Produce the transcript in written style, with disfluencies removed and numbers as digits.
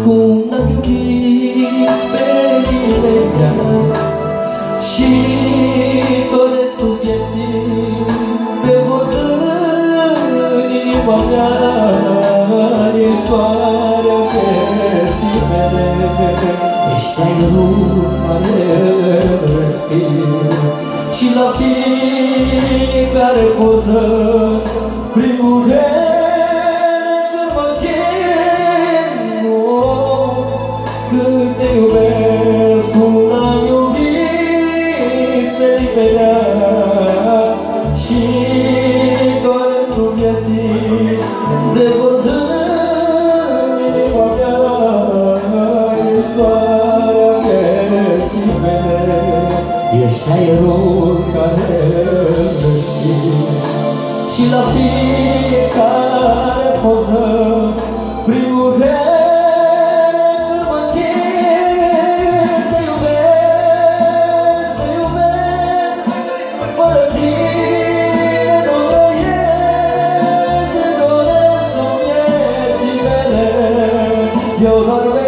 Cum n-am iubit pe nimeni și doresc tu vieții de hotărâri inima mea, ești soarea vieții mele, ești aerul care respir și la fiecare poză primul cât te iubesc, cum n-am iubit pe nimeni și doresc tu vieții de hotărâri inima mea, ești soarea vieții mele, ești aerul care respir și la fiecare poză primul eu doar